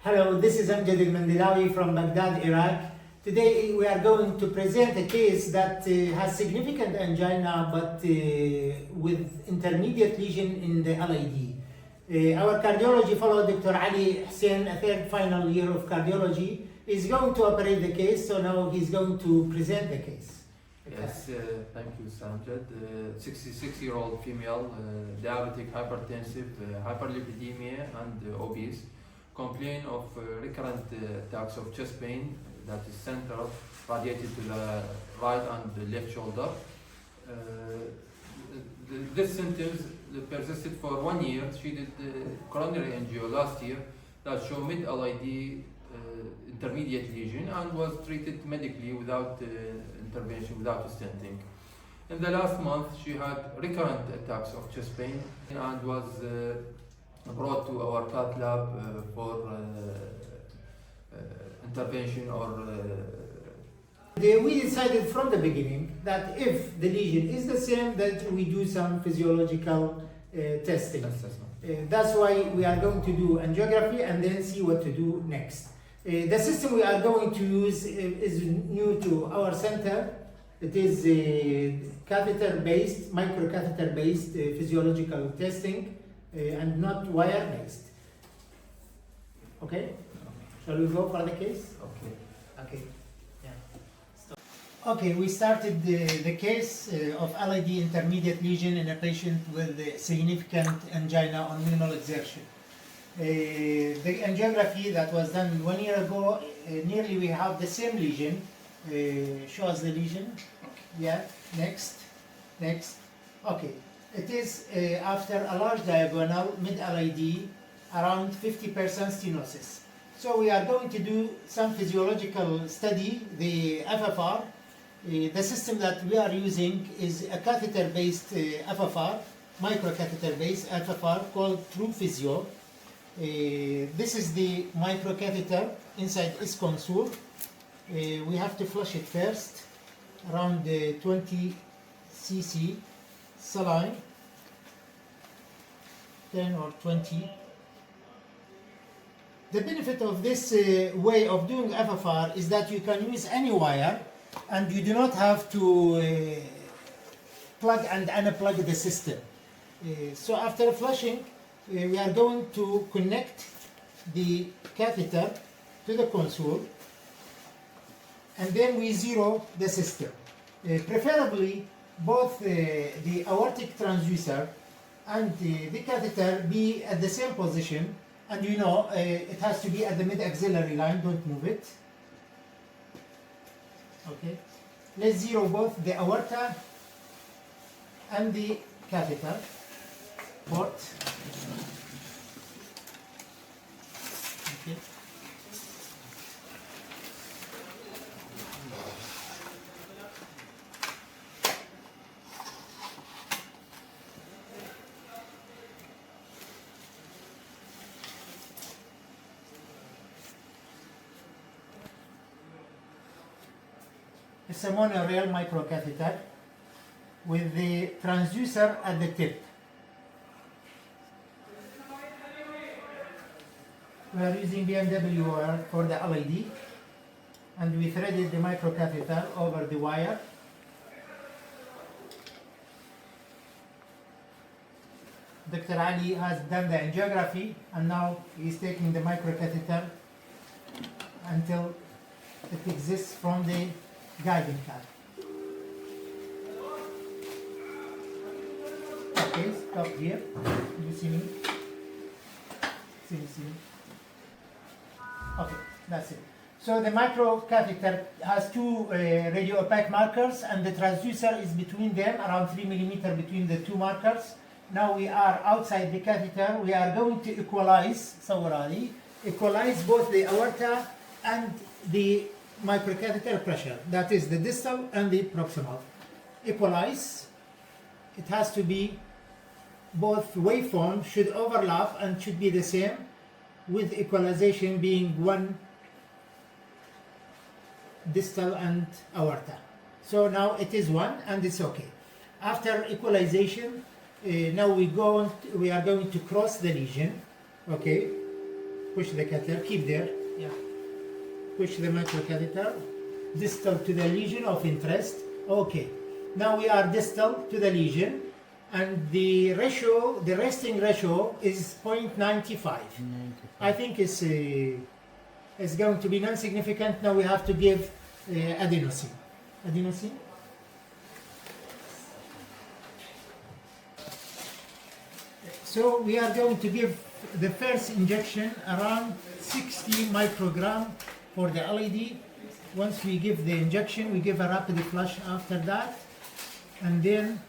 Hello, this is Amjad al-Mandilawi from Baghdad, Iraq. Today we are going to present a case that has significant angina but with intermediate lesion in the LAD. Our cardiology fellow, Dr. Ali Hussein, a third final year of cardiology, is going to operate the case, so now he's going to present the case. Yes, thank you, Samjad. 66-year-old female, diabetic, hypertensive, hyperlipidemia, and obese. Complain of recurrent attacks of chest pain that is central, radiated to the right and the left shoulder. These symptoms persisted for 1 year. She did coronary angio last year that showed mid-LID intermediate lesion and was treated medically without intervention, without stenting. In the last month, she had recurrent attacks of chest pain and was brought to our cath lab for intervention or We decided from the beginning that if the lesion is the same, that we do some physiological testing. assessment. That's why we are going to do angiography and then see what to do next. The system we are going to use is new to our center. It is catheter-based, microcatheter-based physiological testing and not wire-based. Okay? Shall we go for the case? Okay. Okay. Yeah. Stop. Okay, we started the case of LAD intermediate lesion in a patient with significant angina on minimal exertion. The angiography that was done 1 year ago, nearly we have the same lesion. Show us the lesion. Yeah, next. Okay, it is after a large diagonal, mid-LAD, around 50% stenosis. So we are going to do some physiological study, the FFR. The system that we are using is a catheter-based FFR, microcatheter-based FFR called True Physio. This is the microcatheter inside its console. We have to flush it first, around 20 cc saline, 10 or 20. The benefit of this way of doing FFR is that you can use any wire and you do not have to plug and unplug the system. So after flushing, we are going to connect the catheter to the console and then we zero the system. Preferably both the aortic transducer and the catheter be at the same position, and you know it has to be at the mid-axillary line, don't move it. Okay, let's zero both the aorta and the catheter port. Okay. It's a monorail microcatheter with the transducer at the tip. We are using BMW wire for the LAD and we threaded the microcatheter over the wire. Dr. Ali has done the angiography and now he is taking the microcatheter until it exists from the guiding card. Okay, stop here. You see me? See me? Okay, that's it. So the microcatheter has two radio opaque markers and the transducer is between them, around 3 mm between the two markers. Now we are outside the catheter. We are going to equalize both the aorta and the microcatheter pressure. That is the distal and the proximal. Equalize. It has to be both waveforms should overlap and should be the same, with equalization being one distal and aorta. So now it is one and it's okay. After equalization, now we are going to cross the lesion. Okay, Push the catheter, keep there. Yeah. Push the microcatheter distal to the lesion of interest. Okay. Now we are distal to the lesion, and the ratio, the resting ratio is 0.95. I think it's going to be non-significant. Now we have to give adenosine. Adenosine. So we are going to give the first injection around 60 microgram for the LED. Once we give the injection, we give a rapid flush after that, and then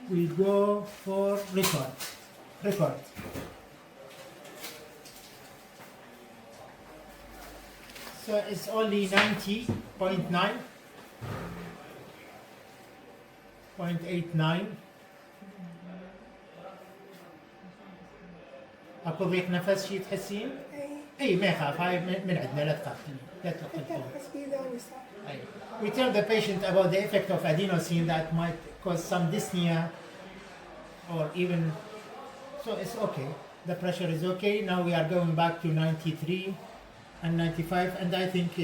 we go for record. Record. So it's only 90.9, 0.89. اكو ضيق نفس شي تحسين؟ اي ما يخاف، هاي من عندنا، لا تخاف، لا تقلقون. We tell the patient about the effect of adenosine that might cause some dyspnea or even, so it's okay. The pressure is okay. Now we are going back to 93 and 95, and I think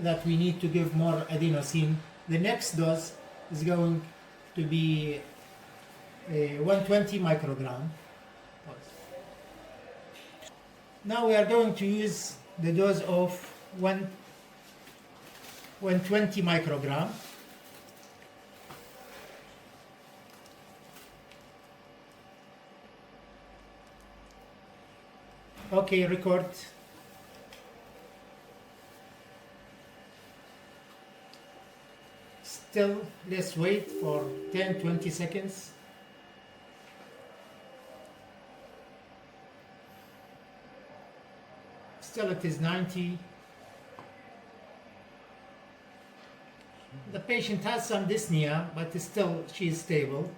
that we need to give more adenosine. The next dose is going to be 120 microgram. Now we are going to use the dose of 120 microgram. Okay, record. Still, let's wait for 10-20 seconds. Still it is 90. The patient has some dyspnea, but still she is stable.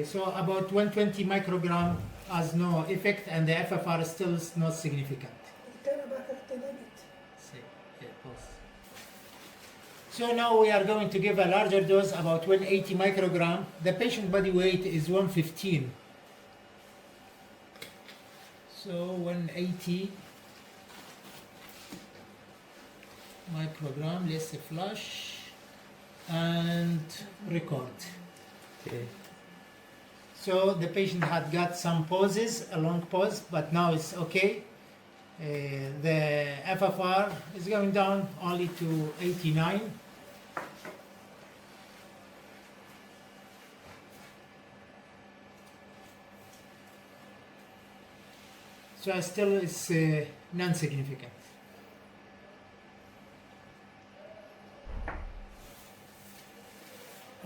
So about 120 microgram has no effect, and the FFR still is not significant. So now we are going to give a larger dose, about 180 microgram. The patient body weight is 115. So 180 microgram, let's flush and record. Okay. So the patient had got some pauses, a long pause, but now it's okay. The FFR is going down only to 89. So still it's non-significant.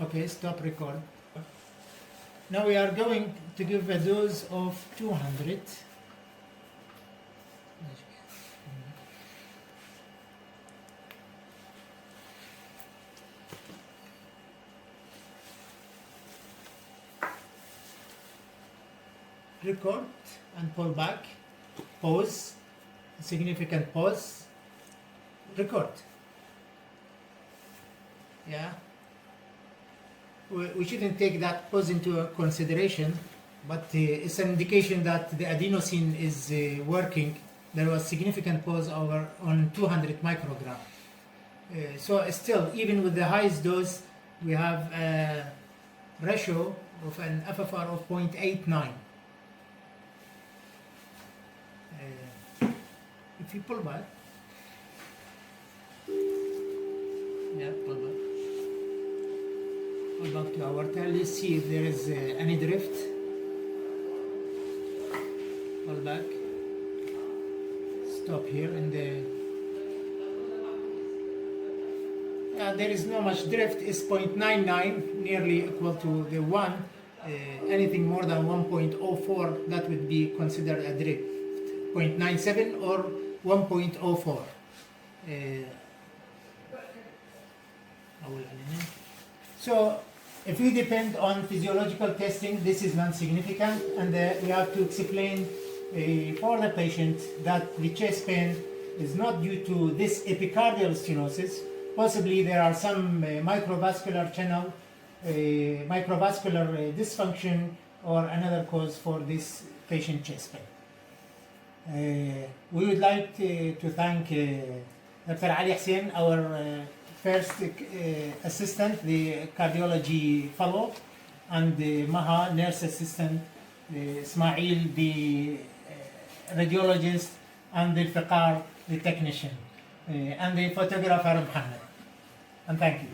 Okay, stop record. Now we are going to give a dose of 200. Record and pull back. Pause. Significant pause. Record. Yeah. We shouldn't take that pause into consideration, but it's an indication that the adenosine is working. There was significant pause over on 200 microgram. So still, even with the highest dose, we have a ratio of an FFR of 0.89. If you pull back, yeah, pull back. Pull back to aorta. Let's see if there is any drift. Pull back. Stop here in the. There is no much drift. It's 0.99, nearly equal to the 1. Anything more than 1.04, that would be considered a drift. 0.97 or 1.04. So if we depend on physiological testing, this is non-significant, and we have to explain for the patient that the chest pain is not due to this epicardial stenosis. Possibly there are some microvascular channel, microvascular dysfunction, or another cause for this patient chest pain. We would like to thank Dr. Ali Hussein, our first assistant, the cardiology fellow, and Maha, nurse assistant, Ismail, the radiologist, and the FFR, the technician, and the photographer Muhammad. And thank you.